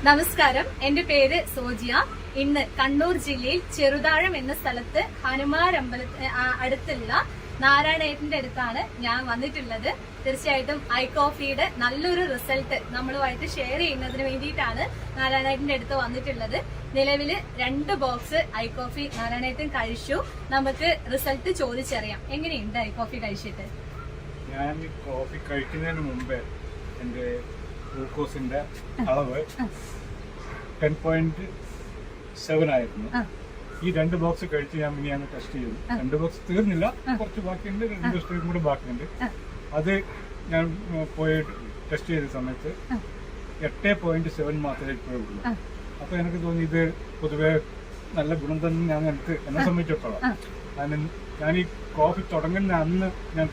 നമസ്കാരം, എന്റെ പേര് സോജിയ. ഇന്ന് കണ്ണൂർ ജില്ലയിൽ ചെറുതാഴം എന്ന സ്ഥലത്ത് ഹനുമാരമ്പലത്തിന് അടുത്തുള്ള നാരായണേട്ടന്റെ അടുത്താണ് ഞാൻ വന്നിട്ടുള്ളത്. തീർച്ചയായിട്ടും ഐകോഫിയുടെ നല്ലൊരു റിസൾട്ട് നമ്മളുമായിട്ട് ഷെയർ ചെയ്യുന്നതിന് വേണ്ടിയിട്ടാണ് നാരായണേട്ടന്റെ അടുത്ത് വന്നിട്ടുള്ളത്. നിലവില് 2 ബോക്സ് ഐകോഫി നാരായണേട്ടൻ കഴിച്ചു. നമുക്ക് റിസൾട്ട് ചോദിച്ചറിയാം. എങ്ങനെയുണ്ട് ഐകോഫി കഴിച്ചിട്ട്? ഞാൻ കോഫി കഴിക്കുന്നതിന് മുമ്പേ എന്റെ ഗ്ലൂക്കോസിന്റെ അളവ് 10.7 ആയിരുന്നു. ഈ 2 ബോക്സ് കഴിച്ച് ഞാൻ മിനിയാന്ന് ടെസ്റ്റ് ചെയ്തു. 2 ബോക്സ് തീർന്നില്ല, കുറച്ച് ബാക്കിയുണ്ട്, 2 ദിവസത്തേക്കും കൂടെ ബാക്കിയുണ്ട്. അത് ഞാൻ പോയി ടെസ്റ്റ് ചെയ്ത സമയത്ത് 8.7 മാത്രമേ ഇപ്പോഴുള്ളൂ. അപ്പൊ എനിക്ക് തോന്നി ഇത് പൊതുവെ നല്ല ഗുണം തന്നെ ഞാൻ എന്നെ സംബന്ധിച്ചിടത്തോളം. ഞാൻ ഈ കോഫി തുടങ്ങുന്ന അന്ന് ഞാൻ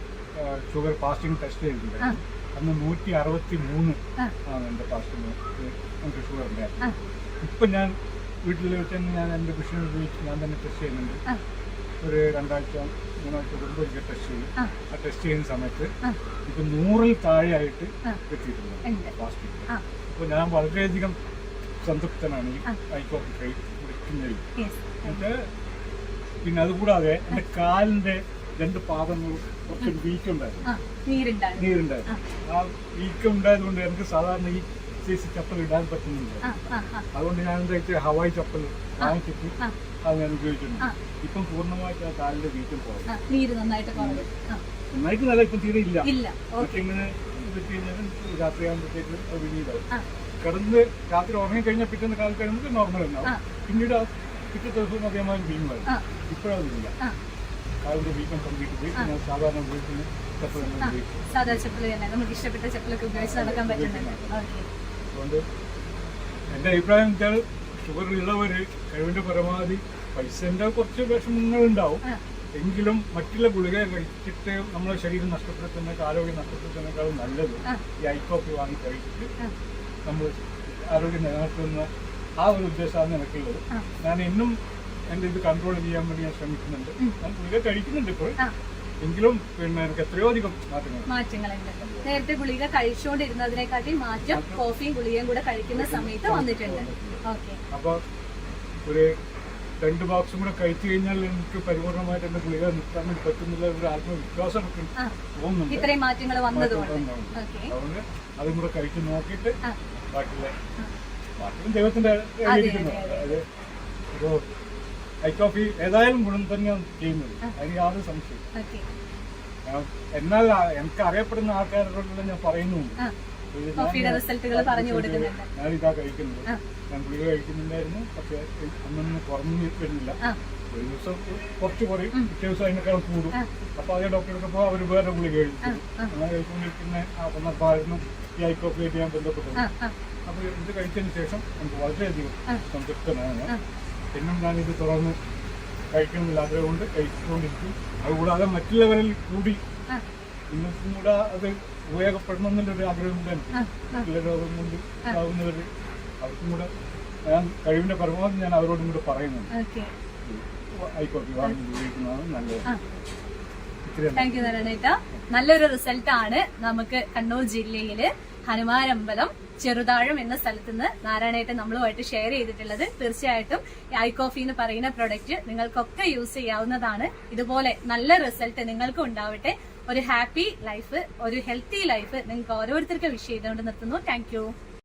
ഷുഗർ ഫാസ്റ്റിംഗ് ടെസ്റ്റ് ചെയ്തിട്ടുണ്ടായിരുന്നു. അന്ന് 163 ആണ് എന്റെ ഫാസ്റ്റിംഗ് എനിക്ക് ഷുഗർ ഉണ്ടായിരുന്നു. ഇപ്പൊ ഞാൻ വീട്ടിൽ വെച്ച് തന്നെ ഞാൻ എന്റെ മെഷീൻ ഉപയോഗിച്ച് ഞാൻ തന്നെ ടെസ്റ്റ് ചെയ്യുന്നുണ്ട്. ഒരു 2 ആഴ്ച 3 ആഴ്ച മുമ്പ് എനിക്ക് ടെസ്റ്റ് ചെയ്യും. ആ ടെസ്റ്റ് ചെയ്യുന്ന സമയത്ത് ഇപ്പൊ 100-ൽ താഴെയായിട്ട് എത്തിയിട്ടുണ്ട് ഫാസ്റ്റിംഗ്. അപ്പൊ ഞാൻ വളരെയധികം സംതൃപ്തനാണ് ഈ ഐകോഫി കുടിക്കുന്നതിൽ. എന്നിട്ട് പിന്നെ അതുകൂടാതെ എന്റെ കാലിന്റെ 2 പാദങ്ങളും കുറച്ച് വീക്കുണ്ടായിരുന്നു, നീരുണ്ടായിരുന്നു. ആ വീക്കം ഉണ്ടായത് കൊണ്ട് എനിക്ക് സാധാരണ ഈ സൈസ് ചപ്പൽ ഇടാൻ പറ്റുന്നില്ല. അതുകൊണ്ട് ഞാൻ എന്താ ഹവായി ചപ്പൽ വാങ്ങിച്ചിട്ട് അത് ഞാൻ ഉപയോഗിച്ചിട്ടുണ്ട്. ഇപ്പം പൂർണ്ണമായിട്ട് ആ കാലിന്റെ വീക്കം പോകും. നന്നായിട്ട് നല്ല ഇപ്പം തീരെ ഇല്ല. പക്ഷെ ഇങ്ങനെ വെച്ച് കഴിഞ്ഞാൽ രാത്രിയാകുമ്പോഴത്തേക്ക് അത് പിന്നീടാവും. കിടന്ന് രാത്രി ഉറങ്ങി കഴിഞ്ഞാൽ പിറ്റേന്ന് കാലത്ത് കഴിയുമ്പോൾ നോർമൽ ഉണ്ടാവും. പിന്നീട് പിറ്റേ ദിവസവും അതേമാതിരി വീങ്ങുമായിരുന്നു. ഇപ്പോഴതില്ല. കാലിന്റെ വീക്കം കംപ്ലീറ്റ് പോയി. ഞാൻ സാധാരണ ഉപയോഗിക്കുന്ന ചപ്പൽ സാധാ ചപ്പൽ തന്നെ നമുക്ക് ഇഷ്ടപ്പെട്ട ചപ്പലൊക്കെ ഉപയോഗിച്ച് നടക്കാൻ പറ്റുന്നുണ്ട്. അതുകൊണ്ട് എന്റെ അഭിപ്രായം വെച്ചാൽ ഷുഗർ ഉള്ളവര് കഴിവിന്റെ പരമാവധി പൈസന്റെ കുറച്ച് വിഷമങ്ങളുണ്ടാവും, എങ്കിലും മറ്റുള്ള ഗുളിക കഴിച്ചിട്ട് നമ്മളെ ശരീരം നഷ്ടപ്പെടുത്തുന്ന ആരോഗ്യം നഷ്ടപ്പെടുത്തുന്നതിനേക്കാളും നല്ലത് ഈ ഐകോഫി വാങ്ങി കഴിച്ചിട്ട് നമ്മൾ ആരോഗ്യം നിലനിർത്തുന്ന ആ ഒരു ഉദ്ദേശമാണ് എനിക്കുള്ളത്. ഞാൻ ഇന്നും എന്റെ ഇത് കൺട്രോൾ ചെയ്യാൻ വേണ്ടി ഞാൻ ശ്രമിക്കുന്നുണ്ട്. ഞാൻ ഗുളിക കഴിക്കുന്നുണ്ട് ഇപ്പോൾ, എങ്കിലും പിന്നെ എനിക്ക് എത്രയോ അധികം മാറ്റങ്ങളുണ്ട്. നേരത്തെ ഗുളിക കഴിച്ചുകൊണ്ടിരുന്നതിനെക്കാട്ടി മാറ്റം കോഫിയും ഗുളികയും കൂടെ കഴിക്കുന്ന സമയത്ത് വന്നിട്ടുണ്ട്. അപ്പൊ ഒരു 2 ബോക്സും കൂടെ കഴിച്ചു കഴിഞ്ഞാൽ എനിക്ക് പരിപൂർണമായിട്ട് എന്റെ ഗുളിക നിർത്താൻ വേണ്ടി പറ്റുന്നില്ല ഒരു ആത്മവിശ്വാസം തോന്നുന്നുണ്ട്. ഇത്രയും മാറ്റങ്ങൾ വന്നതുകൊണ്ട് അതുകൊണ്ട് അതും കൂടെ കഴിച്ചു നോക്കിയിട്ട് ബാക്കിയുള്ള മാറ്റം ദൈവത്തിന്റെ അതായത് ഇപ്പോ ഐകോഫി ഏതായാലും ഗുണം തന്നെയാണ് ചെയ്യുന്നത്, അതിന് യാതൊരു സംശയം. എന്നാൽ എനിക്ക് അറിയപ്പെടുന്ന ആൾക്കാരോടുള്ള ഞാൻ പറയുന്നുണ്ട്, ഞാനിതാ കഴിക്കുന്നത്, ഞാൻ ഗുളിക കഴിക്കുന്നുണ്ടായിരുന്നു, പക്ഷെ അന്നൊന്നും കുറഞ്ഞു വരുന്നില്ല. ഒരു ദിവസം കുറച്ച് കുറയും, പിറ്റേ ദിവസം അതിനേക്കാളും കൂടും. അപ്പൊ അതേ ഡോക്ടറെടുത്തപ്പോ അവർ വേറെ ഗുളിക കഴിച്ചു. അങ്ങനെ കഴിച്ചുകൊണ്ടിരിക്കുന്ന ആ സന്ദർഭമായിരുന്നു ഈ ഐകോഫി ആയിട്ട് ഞാൻ ബന്ധപ്പെട്ടത്. അപ്പൊ ഇത് കഴിച്ചതിന് ശേഷം എനിക്ക് വളരെയധികം സംതൃപ്തനാണ്. പിന്നെ ഞാനിത് തുടർന്ന് കഴിക്കുന്നില്ല, അതുകൊണ്ട് കഴിച്ചുകൊണ്ടിരിക്കും. അതുകൂടാതെ മറ്റുള്ളവരിൽ കൂടി ഇന്നത്തും കൂടെ അത് ഉപയോഗപ്പെടണമെന്നുള്ളൊരു ആഗ്രഹം കൂടെ എനിക്ക്. മറ്റുള്ള രോഗം കൊണ്ട് ആവുന്നവര് അവർക്കും കൂടെ ഞാൻ കഴിവിന്റെ പരമാവധി ഞാൻ അവരോടും കൂടെ പറയുന്നുണ്ട് ഐകോഫി വാങ്ങി ഉപയോഗിക്കുന്നതാണ് നല്ലത്. താങ്ക് യു നാരായണേട്ട. നല്ലൊരു റിസൾട്ട് ആണ് നമുക്ക് കണ്ണൂർ ജില്ലയില് ഹനുമാരമ്പലം ചെറുതാഴം എന്ന സ്ഥലത്ത് നിന്ന് നാരായണേട്ടൻ നമ്മളുമായിട്ട് ഷെയർ ചെയ്തിട്ടുള്ളത്. തീർച്ചയായിട്ടും ഐകോഫി എന്ന് പറയുന്ന പ്രൊഡക്റ്റ് നിങ്ങൾക്കൊക്കെ യൂസ് ചെയ്യാവുന്നതാണ്. ഇതുപോലെ നല്ല റിസൾട്ട് നിങ്ങൾക്കും ഉണ്ടാവട്ടെ. ഒരു ഹാപ്പി ലൈഫ്, ഒരു ഹെൽത്തി ലൈഫ് നിങ്ങൾക്ക് ഓരോരുത്തർക്കും വിഷ് ചെയ്തുകൊണ്ട് നിർത്തുന്നു. Thank you.